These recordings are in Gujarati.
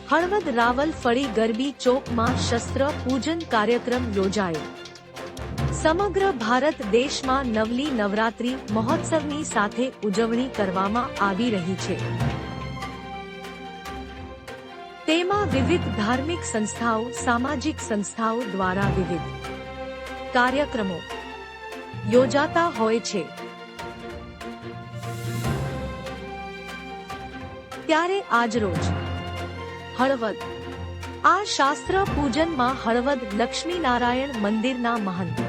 હળવદ રાવલફળી ગરબી ચોકમાં શસ્ત્ર પૂજન કાર્યક્રમ યોજાયો। સમગ્ર ભારત દેશમાં નવલી નવરાત્રિ મહોત્સવની સાથે ઉજવણી કરવામાં આવી રહી છે। તેમાં વિવિધ ધાર્મિક સંસ્થાઓ, સામાજિક સંસ્થાઓ દ્વારા વિવિધ કાર્યક્રમો યોજાતા હોય છે। ત્યારે આજરોજ હળવદ આ શાસ્ત્ર પૂજનમાં હળવદ લક્ષ્મીનારાયણ મંદિરના મહંત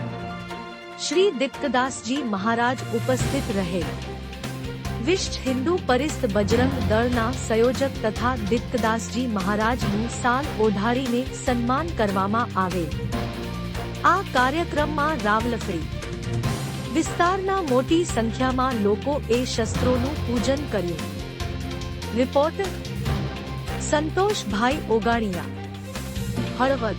શ્રી દીપ્તદાસજી મહારાજ ઉપસ્થિત રહેલ। વિશ્વ હિન્દુ પરિષદ બજરંગ દળના સંયોજક તથા દીપ્તદાસજી મહારાજનું સાલ ઓઢાડીને સન્માન કરવામાં આવેલ। આ કાર્યક્રમમાં રાવલફળી વિસ્તારના મોટી સંખ્યામાં લોકોએ શસ્ત્રોનું પૂજન કર્યું। રિપોર્ટર સંતોષભાઈ ઓગાણિયા, હળવદ।